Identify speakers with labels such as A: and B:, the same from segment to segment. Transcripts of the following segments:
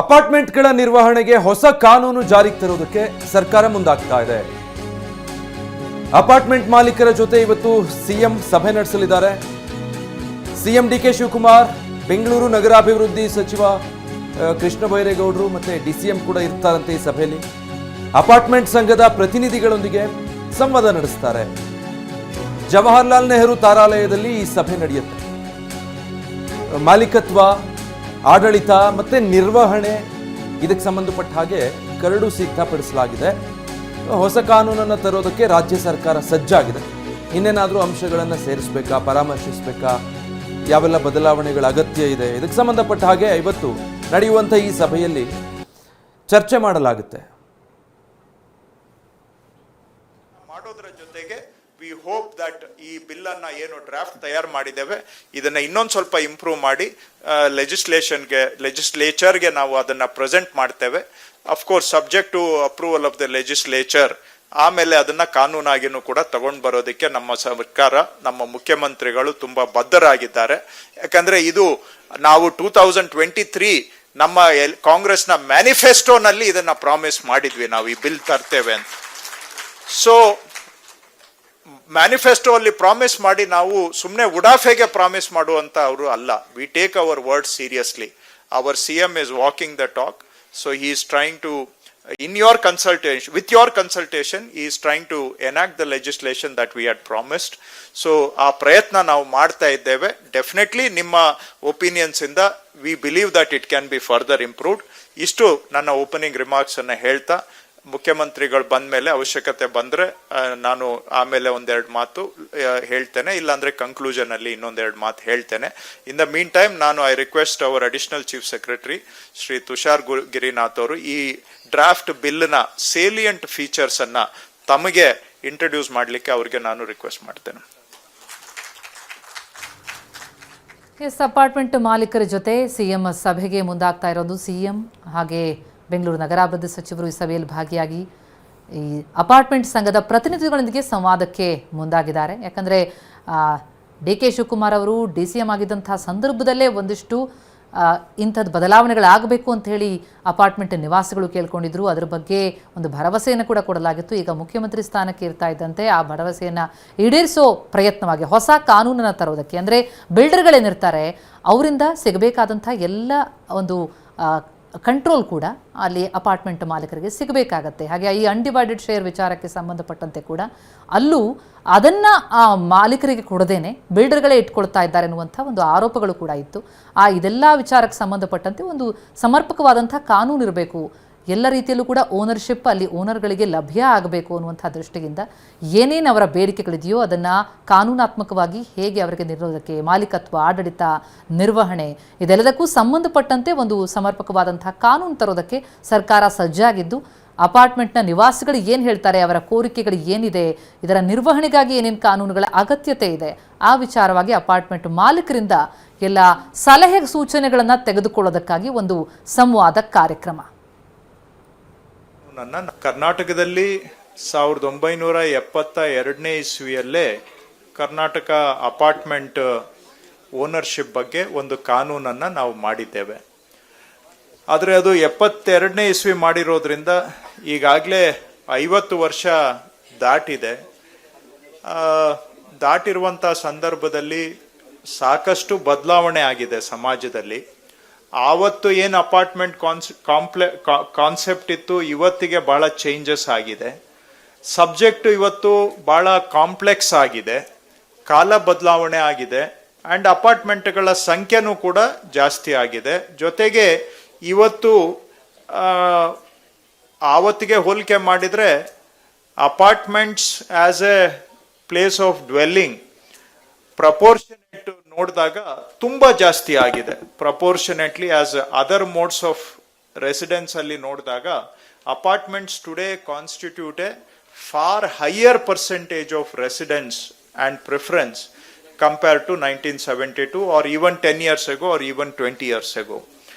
A: ಅಪಾರ್ಟ್ಮೆಂಟ್ಗಳ ನಿರ್ವಹಣೆಗೆ ಹೊಸ ಕಾನೂನು ಜಾರಿಗೆ ತರುವುದಕ್ಕೆ ಸರ್ಕಾರ ಮುಂದಾಗ್ತಾ ಇದೆ. ಅಪಾರ್ಟ್ಮೆಂಟ್ ಮಾಲೀಕರ ಜೊತೆ ಇವತ್ತು ಸಿಎಂ ಸಭೆ ನಡೆಸಲಿದ್ದಾರೆ. ಸಿಎಂ ಡಿಕೆ ಶಿವಕುಮಾರ್, ಬೆಂಗಳೂರು ನಗರಾಭಿವೃದ್ಧಿ ಸಚಿವ ಕೃಷ್ಣ ಬೈರೇಗೌಡರು ಮತ್ತೆ ಡಿಸಿಎಂ ಕೂಡ ಇರ್ತಾರಂತೆ ಈ ಸಭೆಯಲ್ಲಿ. ಅಪಾರ್ಟ್ಮೆಂಟ್ ಸಂಘದ ಪ್ರತಿನಿಧಿಗಳೊಂದಿಗೆ ಸಂವಾದ ನಡೆಸ್ತಾರೆ. ಜವಾಹರ್ಲಾಲ್ ನೆಹರು ತಾರಾಲಯದಲ್ಲಿ ಈ ಸಭೆ ನಡೆಯುತ್ತೆ. ಮಾಲೀಕತ್ವ, ಆಡಳಿತ ಮತ್ತೆ ನಿರ್ವಹಣೆ ಇದಕ್ಕೆ ಸಂಬಂಧಪಟ್ಟ ಹಾಗೆ ಕರಡು ಸಿದ್ಧಪಡಿಸಲಾಗಿದೆ. ಹೊಸ ಕಾನೂನನ್ನು ತರೋದಕ್ಕೆ ರಾಜ್ಯ ಸರ್ಕಾರ ಸಜ್ಜಾಗಿದೆ. ಇನ್ನೇನಾದರೂ ಅಂಶಗಳನ್ನು ಸೇರಿಸಬೇಕಾ, ಪರಾಮರ್ಶಿಸಬೇಕಾ, ಯಾವೆಲ್ಲ ಬದಲಾವಣೆಗಳ ಅಗತ್ಯ ಇದೆ, ಇದಕ್ಕೆ ಸಂಬಂಧಪಟ್ಟ ಹಾಗೆ ಇವತ್ತು ನಡೆಯುವಂಥ ಈ ಸಭೆಯಲ್ಲಿ ಚರ್ಚೆ ಮಾಡಲಾಗುತ್ತೆ.
B: ಮಾಡೋದ್ರ ಜೊತೆಗೆ ವಿ ಹೋಪ್ ದಟ್ ಈ ಬಿಲ್ ಅನ್ನ ಏನು ಡ್ರಾಫ್ಟ್ ತಯಾರು ಮಾಡಿದ್ದೇವೆ ಇದನ್ನ ಇನ್ನೊಂದು ಸ್ವಲ್ಪ ಇಂಪ್ರೂವ್ ಮಾಡಿ ಲೆಜಿಸ್ಲೇಚರ್ಗೆ ನಾವು ಅದನ್ನ ಪ್ರೆಸೆಂಟ್ ಮಾಡ್ತೇವೆ. Of course subject to approval of the legislature. ಆಮೇಲೆ ಅದನ್ನ ಕಾನೂನಾಗಿನೂ ಕೂಡ ತಗೊಂಡು ಬರೋದಕ್ಕೆ ನಮ್ಮ ಸರ್ಕಾರ, ನಮ್ಮ ಮುಖ್ಯಮಂತ್ರಿಗಳು ತುಂಬಾ ಬದ್ಧರಾಗಿದ್ದಾರೆ. ಯಾಕಂದ್ರೆ ಇದು ನಾವು 2023 ನಮ್ಮ ಕಾಂಗ್ರೆಸ್ನ ಮ್ಯಾನಿಫೆಸ್ಟೋನಲ್ಲಿ ಇದನ್ನ ಪ್ರಾಮಿಸ್ ಮಾಡಿದ್ವಿ, ನಾವು ಈ ಬಿಲ್ ತರ್ತೇವೆ ಅಂತ. ಸೊ ಮ್ಯಾನಿಫೆಸ್ಟೋ ಅಲ್ಲಿ ಪ್ರಾಮಿಸ್ ಮಾಡಿ ನಾವು ಸುಮ್ಮನೆ ಉಡಾಫೆಗೆ ಪ್ರಾಮಿಸ್ ಮಾಡುವಂತ ಅವರು ಅಲ್ಲ. We take our word seriously. Our CM is walking the talk. So he is trying to with your consultation, he is trying to enact the legislation that we had promised. So ಆ ಪ್ರಯತ್ನ ನಾವು ಮಾಡ್ತಾ ಇದ್ದೇವೆ. Definitely ನಿಮ್ಮ opinions ಇಂದ we believe that it can be further improved. ಇಷ್ಟು ನನ್ನ opening remarks ಅನ್ನ ಹೇಳ್ತಾ, ಮುಖ್ಯಮಂತ್ರಿಗಳು ಬಂದ ಮೇಲೆ ಅವಶ್ಯಕತೆ ಬಂದ್ರೆ ನಾನು ಆಮೇಲೆ ಒಂದೆರಡು ಮಾತು ಹೇಳ್ತೇನೆ, ಇಲ್ಲಾಂದ್ರೆ ಕನ್ಕ್ಲೂಷನ್ ಅಲ್ಲಿ ಇನ್ನೊಂದೆರಡು ಮಾತು ಹೇಳ್ತೇನೆ. In the meantime I request our additional chief secretary Shri Tushar Girinath ಅವರು ಈ ಡ್ರಾಫ್ಟ್ ಬಿಲ್ ನ ಸೇಲಿಯಂಟ್ ಫೀಚರ್ಸ್ ಅನ್ನ ತಮಗೆ ಇಂಟ್ರೊಡ್ಯೂಸ್ ಮಾಡಲಿಕ್ಕೆ ಅವರಿಗೆ ನಾನು ರಿಕ್ವೆಸ್ಟ್ ಮಾಡ್ತೇನೆ.
C: ಅಪಾರ್ಟ್ಮೆಂಟ್ ಮಾಲೀಕರ ಜೊತೆ ಸಿಎಂ ಸಭೆಗೆ ಮುಂದಾಗ್ತಾ ಇರೋದು. ಸಿಎಂ ಹಾಗೆ ಬೆಂಗಳೂರು ನಗರಾಭಿವೃದ್ಧಿ ಸಚಿವರು ಈ ಸಭೆಯಲ್ಲಿ ಭಾಗಿಯಾಗಿ ಈ ಅಪಾರ್ಟ್ಮೆಂಟ್ ಸಂಘದ ಪ್ರತಿನಿಧಿಗಳೊಂದಿಗೆ ಸಂವಾದಕ್ಕೆ ಮುಂದಾಗಿದ್ದಾರೆ. ಯಾಕಂದರೆ ಡಿ ಕೆ ಶಿವಕುಮಾರ್ ಅವರು DCM ಆಗಿದ್ದಂಥ ಸಂದರ್ಭದಲ್ಲೇ ಒಂದಿಷ್ಟು ಇಂಥದ್ದು ಬದಲಾವಣೆಗಳಾಗಬೇಕು ಅಂತ ಹೇಳಿ ಅಪಾರ್ಟ್ಮೆಂಟ್ ನಿವಾಸಿಗಳು ಕೇಳ್ಕೊಂಡಿದ್ರು. ಅದರ ಬಗ್ಗೆ ಒಂದು ಭರವಸೆಯನ್ನು ಕೂಡ ಕೊಡಲಾಗಿತ್ತು. ಈಗ ಮುಖ್ಯಮಂತ್ರಿ ಸ್ಥಾನಕ್ಕೆ ಇರ್ತಾ ಇದ್ದಂತೆ ಆ ಭರವಸೆಯನ್ನು ಈಡೇರಿಸೋ ಪ್ರಯತ್ನವಾಗಿ ಹೊಸ ಕಾನೂನನ್ನು ತರೋದಕ್ಕೆ, ಅಂದರೆ ಬಿಲ್ಡರ್ಗಳೇನಿರ್ತಾರೆ ಅವರಿಂದ ಸಿಗಬೇಕಾದಂಥ ಎಲ್ಲ ಒಂದು ಕಂಟ್ರೋಲ್ ಕೂಡ ಅಲ್ಲಿ ಅಪಾರ್ಟ್ಮೆಂಟ್ ಮಾಲೀಕರಿಗೆ ಸಿಗಬೇಕಾಗತ್ತೆ. ಹಾಗೆ ಈ ಅನ್ಡಿವೈಡೆಡ್ ಶೇರ್ ವಿಚಾರಕ್ಕೆ ಸಂಬಂಧಪಟ್ಟಂತೆ ಕೂಡ ಅಲ್ಲೂ ಅದನ್ನು ಆ ಮಾಲೀಕರಿಗೆ ಕೊಡದೇನೆ ಬಿಲ್ಡರ್ಗಳೇ ಇಟ್ಕೊಳ್ತಾ ಇದ್ದಾರೆ ಅನ್ನುವಂಥ ಒಂದು ಆರೋಪಗಳು ಕೂಡ ಇತ್ತು. ಇದೆಲ್ಲ ವಿಚಾರಕ್ಕೆ ಸಂಬಂಧಪಟ್ಟಂತೆ ಒಂದು ಸಮರ್ಪಕವಾದಂಥ ಕಾನೂನು ಇರಬೇಕು. ಎಲ್ಲ ರೀತಿಯಲ್ಲೂ ಕೂಡ ಓನರ್ಶಿಪ್ ಅಲ್ಲಿ ಓನರ್ಗಳಿಗೆ ಲಭ್ಯ ಆಗಬೇಕು ಅನ್ನುವಂಥ ದೃಷ್ಟಿಯಿಂದ ಏನೇನು ಅವರ ಬೇಡಿಕೆಗಳಿದೆಯೋ ಅದನ್ನು ಕಾನೂನಾತ್ಮಕವಾಗಿ ಹೇಗೆ ಅವರಿಗೆ ನೀಡೋದಕ್ಕೆ, ಮಾಲೀಕತ್ವ, ಆಡಳಿತ, ನಿರ್ವಹಣೆ ಇದೆಲ್ಲದಕ್ಕೂ ಸಂಬಂಧಪಟ್ಟಂತೆ ಒಂದು ಸಮರ್ಪಕವಾದಂಥ ಕಾನೂನು ತರೋದಕ್ಕೆ ಸರ್ಕಾರ ಸಜ್ಜಾಗಿದ್ದು, ಅಪಾರ್ಟ್ಮೆಂಟ್ನ ನಿವಾಸಿಗಳು ಏನು ಹೇಳ್ತಾರೆ, ಅವರ ಕೋರಿಕೆಗಳು ಏನಿದೆ, ಇದರ ನಿರ್ವಹಣೆಗಾಗಿ ಏನೇನು ಕಾನೂನುಗಳ ಅಗತ್ಯತೆ ಇದೆ, ಆ ವಿಚಾರವಾಗಿ ಅಪಾರ್ಟ್ಮೆಂಟ್ ಮಾಲೀಕರಿಂದ ಎಲ್ಲ ಸಲಹೆ ಸೂಚನೆಗಳನ್ನು ತೆಗೆದುಕೊಳ್ಳೋದಕ್ಕಾಗಿ ಒಂದು ಸಂವಾದ ಕಾರ್ಯಕ್ರಮ.
B: ಕರ್ನಾಟಕದಲ್ಲಿ 1972ನೇ ಇಸ್ವಿಯಲ್ಲೇ ಕರ್ನಾಟಕ ಅಪಾರ್ಟ್ಮೆಂಟ್ ಓನರ್ಶಿಪ್ ಬಗ್ಗೆ ಒಂದು ಕಾನೂನನ್ನು ನಾವು ಮಾಡಿದ್ದೇವೆ. ಆದರೆ ಅದು 72ನೇ ಇಸ್ವಿ ಮಾಡಿರೋದ್ರಿಂದ ಈಗಾಗಲೇ 50 ವರ್ಷ ದಾಟಿದೆ. ದಾಟಿರುವಂಥ ಸಂದರ್ಭದಲ್ಲಿ ಸಾಕಷ್ಟು ಬದಲಾವಣೆ ಆಗಿದೆ ಸಮಾಜದಲ್ಲಿ. ಆವತ್ತು ಏನು ಅಪಾರ್ಟ್ಮೆಂಟ್ ಕಾನ್ಸೆಪ್ಟ್ ಇತ್ತು, ಇವತ್ತಿಗೆ ಬಹಳ ಚೇಂಜಸ್ ಆಗಿದೆ. ಸಬ್ಜೆಕ್ಟ್ ಇವತ್ತು ಬಹಳ ಕಾಂಪ್ಲೆಕ್ಸ್ ಆಗಿದೆ, ಕಾಲ ಬದಲಾವಣೆ ಆಗಿದೆ, ಆ್ಯಂಡ್ ಅಪಾರ್ಟ್ಮೆಂಟ್ಗಳ ಸಂಖ್ಯೆನೂ ಕೂಡ ಜಾಸ್ತಿ ಆಗಿದೆ. ಜೊತೆಗೆ ಇವತ್ತು ಆವತ್ತಿಗೆ ಹೋಲಿಕೆ ಮಾಡಿದರೆ apartments as a place of dwelling proportionate ನೋಡಿದಾಗ ತುಂಬಾ ಜಾಸ್ತಿ ಆಗಿದೆ. Proportionately as other modes of residence ಅಲ್ಲಿ ನೋಡಿದಾಗ apartments today constitute a far higher percentage of residence and preference compare to 1972 or even 10 years ago or even 20 years ago.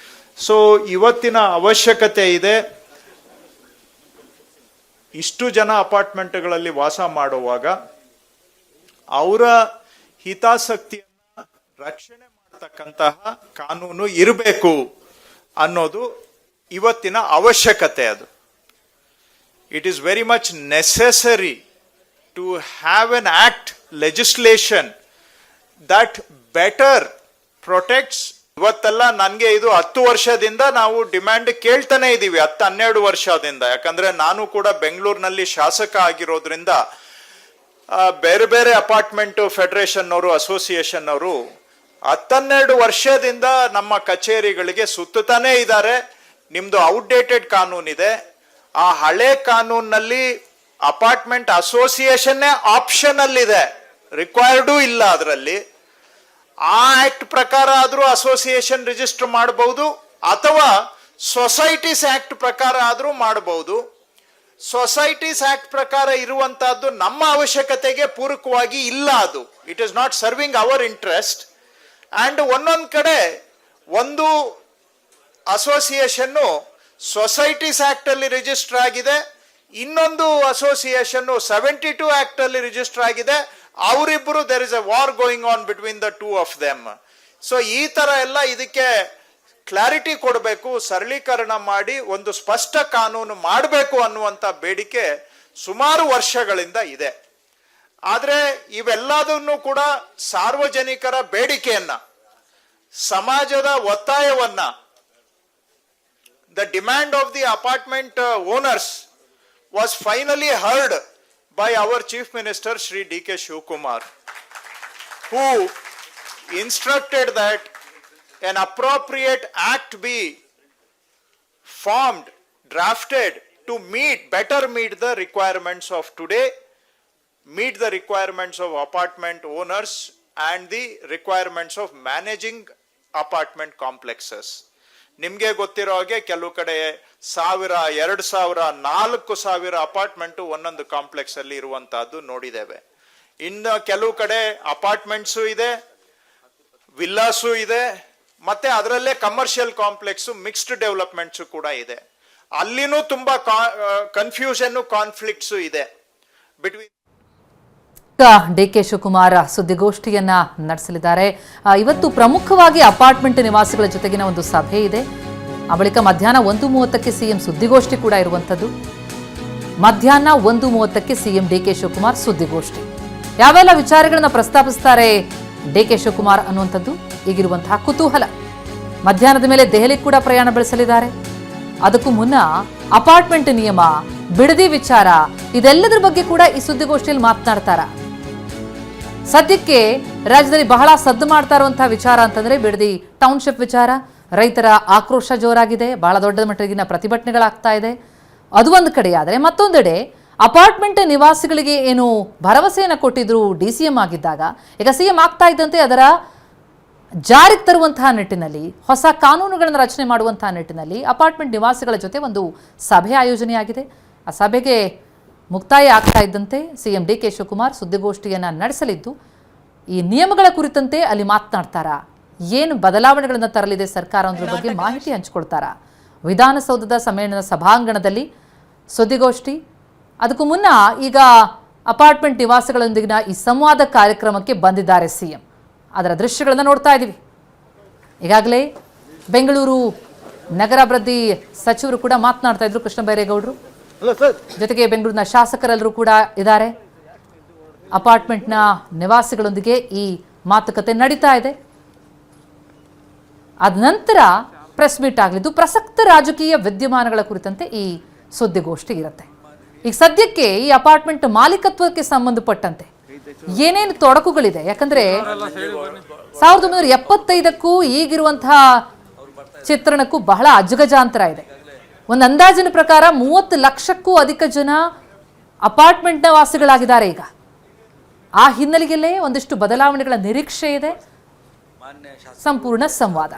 B: So ಇವತ್ತಿನ ಅವಶ್ಯಕತೆ ಇದೆ. ಇಷ್ಟು ಜನ ಅಪಾರ್ಟ್ಮೆಂಟ್ಗಳಲ್ಲಿ ವಾಸ ಮಾಡುವಾಗ ಅವರ ಹಿತಾಸಕ್ತಿಯನ್ನ ರಕ್ಷಣೆ ಮಾಡತಕ್ಕಂತಹ ಕಾನೂನು ಇರಬೇಕು ಅನ್ನೋದು ಇವತ್ತಿನ ಅವಶ್ಯಕತೆ ಅದು. It is very much necessary to have an act legislation that better protects. ಇವತ್ತೆಲ್ಲ ನನಗೆ ಇದು 10 ವರ್ಷದಿಂದ ನಾವು ಡಿಮ್ಯಾಂಡ್ ಕೇಳ್ತಾನೆ ಇದ್ದೀವಿ, 10-12 ವರ್ಷದಿಂದ. ಯಾಕಂದ್ರೆ ನಾನು ಕೂಡ ಬೆಂಗಳೂರಿನಲ್ಲಿ ಶಾಸಕ ಆಗಿರೋದ್ರಿಂದ ಬೇರೆ ಬೇರೆ ಅಪಾರ್ಟ್ಮೆಂಟ್ ಫೆಡರೇಷನ್ ಅವರು, ಅಸೋಸಿಯೇಷನ್ ಅವರು 10-12 ವರ್ಷದಿಂದ ನಮ್ಮ ಕಚೇರಿಗಳಿಗೆ ಸುತ್ತಾನೆ ಇದ್ದಾರೆ. ನಿಮ್ದು ಔಟ್ಡೇಟೆಡ್ ಕಾನೂನಿದೆ, ಆ ಹಳೆ ಕಾನೂನಲ್ಲಿ ಅಪಾರ್ಟ್ಮೆಂಟ್ ಅಸೋಸಿಯೇಷನ್ನೇ ಆಪ್ಷನಲ್ ಇದೆ, ರಿಕ್ವೈರ್ಡೂ ಇಲ್ಲ. ಅದರಲ್ಲಿ ಆ ಆಕ್ಟ್ ಪ್ರಕಾರ ಆದ್ರೂ ಅಸೋಸಿಯೇಷನ್ ರಿಜಿಸ್ಟರ್ ಮಾಡಬಹುದು, ಅಥವಾ ಸೊಸೈಟೀಸ್ ಆಕ್ಟ್ ಪ್ರಕಾರ ಆದ್ರೂ ಮಾಡಬಹುದು. ಸೊಸೈಟೀಸ್ ಆಕ್ಟ್ ಪ್ರಕಾರ ಇರುವಂತಹದ್ದು ನಮ್ಮ ಅವಶ್ಯಕತೆಗೆ ಪೂರಕವಾಗಿ ಇಲ್ಲ. ಅದು it is not serving our interest. And ಒಂದೊಂದು ಕಡೆ ಒಂದು ಅಸೋಸಿಯೇಷನ್ ಸೊಸೈಟೀಸ್ ಆಕ್ಟ್ ಅಲ್ಲಿ ರಿಜಿಸ್ಟರ್ ಆಗಿದೆ, ಇನ್ನೊಂದು ಅಸೋಸಿಯೇಷನ್ 72 ಆಕ್ಟ್ ಅಲ್ಲಿ ರಿಜಿಸ್ಟರ್ ಆಗಿದೆ. ಅವರಿಬ್ಬರು there is a war going on between the two of them. So ಈ ತರ ಎಲ್ಲ ಇದಕ್ಕೆ ಕ್ಲಾರಿಟಿ ಕೊಡಬೇಕು, ಸರಳೀಕರಣ ಮಾಡಿ ಒಂದು ಸ್ಪಷ್ಟ ಕಾನೂನು ಮಾಡಬೇಕು ಅನ್ನುವಂಥ ಬೇಡಿಕೆ ಸುಮಾರು ವರ್ಷಗಳಿಂದ ಇದೆ. ಆದರೆ ಇವೆಲ್ಲದನ್ನು ಕೂಡ ಸಾರ್ವಜನಿಕರ ಬೇಡಿಕೆಯನ್ನ, ಸಮಾಜದ ಒತ್ತಾಯವನ್ನ, the demand of the apartment owners was finally heard by our Chief Minister Shri D.K. Shivkumar, who instructed that an appropriate act be formed, drafted to better meet the requirements of today, meet the requirements of apartment owners and the requirements of managing apartment complexes. ನಿಮಗೆ ಗೊತ್ತಿರೋ ಹಾಗೆ ಕೆಲವು ಕಡೆ 1000, 2000, 4000 apartment ಒಂದೊಂದು complex ಅಲ್ಲಿ ಇರುವಂತಹದ್ದು ನೋಡಿದ್ದೇವೆ. ಇನ್ನು ಕೆಲವು ಕಡೆ ಅಪಾರ್ಟ್ಮೆಂಟ್ಸು ಇದೆ, ವಿಲ್ಲಾಸು ಇದೆ, ಮತ್ತೆ ಅದರಲ್ಲೇ ಕಮರ್ಷಿಯಲ್ ಕಾಂಪ್ಲೆಕ್ಸ್, ಮಿಕ್ಸ್ಡ್ ಡೆವಲಪ್ಮೆಂಟ್ಸ್ ಕೂಡ ಇದೆ. ಅಲ್ಲಿನೂ ತುಂಬಾ ಕನ್ಫ್ಯೂಷನ್, ಕಾನ್ಫ್ಲಿಕ್ಟ್ಸ್ ಇದೆ ಬಿಟ್ವೀನ್.
C: ಡಿಕೆ ಶಿವಕುಮಾರ್ ಸುದ್ದಿಗೋಷ್ಠಿಯನ್ನ ನಡೆಸಲಿದ್ದಾರೆ. ಇವತ್ತು ಪ್ರಮುಖವಾಗಿ ಅಪಾರ್ಟ್ಮೆಂಟ್ ನಿವಾಸಿಗಳ ಜೊತೆಗಿನ ಒಂದು ಸಭೆ ಇದೆ. ಆ ಬಳಿಕ ಮಧ್ಯಾಹ್ನ 1:30ಕ್ಕೆ ಸಿಎಂ ಸುದ್ದಿಗೋಷ್ಠಿ ಕೂಡ ಇರುವಂಥದ್ದು. ಮಧ್ಯಾಹ್ನ 1:30ಕ್ಕೆ ಸಿಎಂ ಡಿಕೆ ಶಿವಕುಮಾರ್ ಸುದ್ದಿಗೋಷ್ಠಿ. ಯಾವೆಲ್ಲ ವಿಚಾರಗಳನ್ನ ಪ್ರಸ್ತಾಪಿಸ್ತಾರೆ ಡಿಕೆ ಶಿವಕುಮಾರ್ ಅನ್ನುವಂಥದ್ದು ಈಗಿರುವಂತಹ ಕುತೂಹಲ. ಮಧ್ಯಾಹ್ನದ ಮೇಲೆ ದೆಹಲಿ ಕೂಡ ಪ್ರಯಾಣ ಬೆಳೆಸಲಿದ್ದಾರೆ. ಅದಕ್ಕೂ ಮುನ್ನ ಅಪಾರ್ಟ್ಮೆಂಟ್ ನಿಯಮ, ಬಿಡದಿ ವಿಚಾರ, ಇದೆಲ್ಲದರ ಬಗ್ಗೆ ಕೂಡ ಈ ಸುದ್ದಿಗೋಷ್ಠಿಯಲ್ಲಿ ಮಾತನಾಡ್ತಾರ. ಸದ್ಯಕ್ಕೆ ರಾಜ್ಯದಲ್ಲಿ ಬಹಳ ಸದ್ದು ಮಾಡ್ತಾ ಇರುವಂತಹ ವಿಚಾರ ಅಂತಂದ್ರೆ ಬಿಡದಿ ಟೌನ್ಶಿಪ್ ವಿಚಾರ. ರೈತರ ಆಕ್ರೋಶ ಜೋರಾಗಿದೆ, ಬಹಳ ದೊಡ್ಡ ಮಟ್ಟಿಗಿನ ಪ್ರತಿಭಟನೆಗಳಾಗ್ತಾ ಇದೆ. ಅದು ಒಂದು ಕಡೆ ಆದರೆ, ಮತ್ತೊಂದೆಡೆ ಅಪಾರ್ಟ್ಮೆಂಟ್ ನಿವಾಸಿಗಳಿಗೆ ಏನು ಭರವಸೆಯನ್ನು ಕೊಟ್ಟಿದ್ರು DCM ಆಗಿದ್ದಾಗ, ಈಗ ಸಿಎಂ ಆಗ್ತಾ ಇದ್ದಂತೆ ಅದರ ಜಾರಿಗೆ ತರುವಂತಹ ನಿಟ್ಟಿನಲ್ಲಿ, ಹೊಸ ಕಾನೂನುಗಳನ್ನು ರಚನೆ ಮಾಡುವಂತಹ ನಿಟ್ಟಿನಲ್ಲಿ ಅಪಾರ್ಟ್ಮೆಂಟ್ ನಿವಾಸಿಗಳ ಜೊತೆ ಒಂದು ಸಭೆ ಆಯೋಜನೆಯಾಗಿದೆ. ಆ ಸಭೆಗೆ ಮುಕ್ತಾಯ ಆಗ್ತಾ ಇದ್ದಂತೆ ಸಿಎಂ ಡಿಕೆ ಶಿವಕುಮಾರ್ ಸುದ್ದಿಗೋಷ್ಠಿಯನ್ನು ನಡೆಸಲಿದ್ದು, ಈ ನಿಯಮಗಳ ಕುರಿತಂತೆ ಅಲ್ಲಿ ಮಾತನಾಡ್ತಾರಾ, ಏನು ಬದಲಾವಣೆಗಳನ್ನು ತರಲಿದೆ ಸರ್ಕಾರ ಅನ್ನೋದ್ರ ಬಗ್ಗೆ ಮಾಹಿತಿ ಹಂಚಿಕೊಳ್ತಾರ. ವಿಧಾನಸೌಧದ ಸಮ್ಮೇಳನ ಸಭಾಂಗಣದಲ್ಲಿ ಸುದ್ದಿಗೋಷ್ಠಿ. ಅದಕ್ಕೂ ಮುನ್ನ ಈಗ ಅಪಾರ್ಟ್ಮೆಂಟ್ ನಿವಾಸಿಗಳೊಂದಿಗಿನ ಈ ಸಂವಾದ ಕಾರ್ಯಕ್ರಮಕ್ಕೆ ಬಂದಿದ್ದಾರೆ ಸಿಎಂ. ಅದರ ದೃಶ್ಯಗಳನ್ನು ನೋಡ್ತಾ ಇದ್ದೀವಿ. ಈಗಾಗಲೇ ಬೆಂಗಳೂರು ನಗರಾಭಿವೃದ್ಧಿ ಸಚಿವರು ಕೂಡ ಮಾತನಾಡ್ತಾ ಇದ್ರು, ಕೃಷ್ಣ ಬೈರೇಗೌಡರು. ಜೊತೆಗೆ ಬೆಂಗಳೂರಿನ ಶಾಸಕರೆಲ್ಲರೂ ಕೂಡ ಇದ್ದಾರೆ. ಅಪಾರ್ಟ್ಮೆಂಟ್ನ ನಿವಾಸಿಗಳೊಂದಿಗೆ ಈ ಮಾತುಕತೆ ನಡೀತಾ ಇದೆ. ಅದ ನಂತರ ಪ್ರೆಸ್ ಮೀಟ್ ಆಗಲಿದ್ದು, ಪ್ರಸಕ್ತ ರಾಜಕೀಯ ವಿದ್ಯಮಾನಗಳ ಕುರಿತಂತೆ ಈ ಸುದ್ದಿಗೋಷ್ಠಿ ಇರುತ್ತೆ. ಈಗ ಸದ್ಯಕ್ಕೆ ಈ ಅಪಾರ್ಟ್ಮೆಂಟ್ ಮಾಲೀಕತ್ವಕ್ಕೆ ಸಂಬಂಧಪಟ್ಟಂತೆ ಏನೇನು ತೊಡಕುಗಳಿದೆ, ಯಾಕಂದ್ರೆ 1975ಕ್ಕೂ ಈಗಿರುವಂತಹ ಚಿತ್ರಣಕ್ಕೂ ಬಹಳ ಅಜಗಜಾಂತರ ಇದೆ. ಒಂದು ಅಂದಾಜಿನ ಪ್ರಕಾರ 30 ಲಕ್ಷಕ್ಕೂ ಅಧಿಕ ಜನ ಅಪಾರ್ಟ್ಮೆಂಟ್ನ ವಾಸಿಗಳಾಗಿದ್ದಾರೆ. ಈಗ ಆ ಹಿನ್ನೆಲೆಯಲ್ಲೇ ಒಂದಿಷ್ಟು ಬದಲಾವಣೆಗಳ ನಿರೀಕ್ಷೆ ಇದೆ. ಸಂಪೂರ್ಣ ಸಂವಾದ.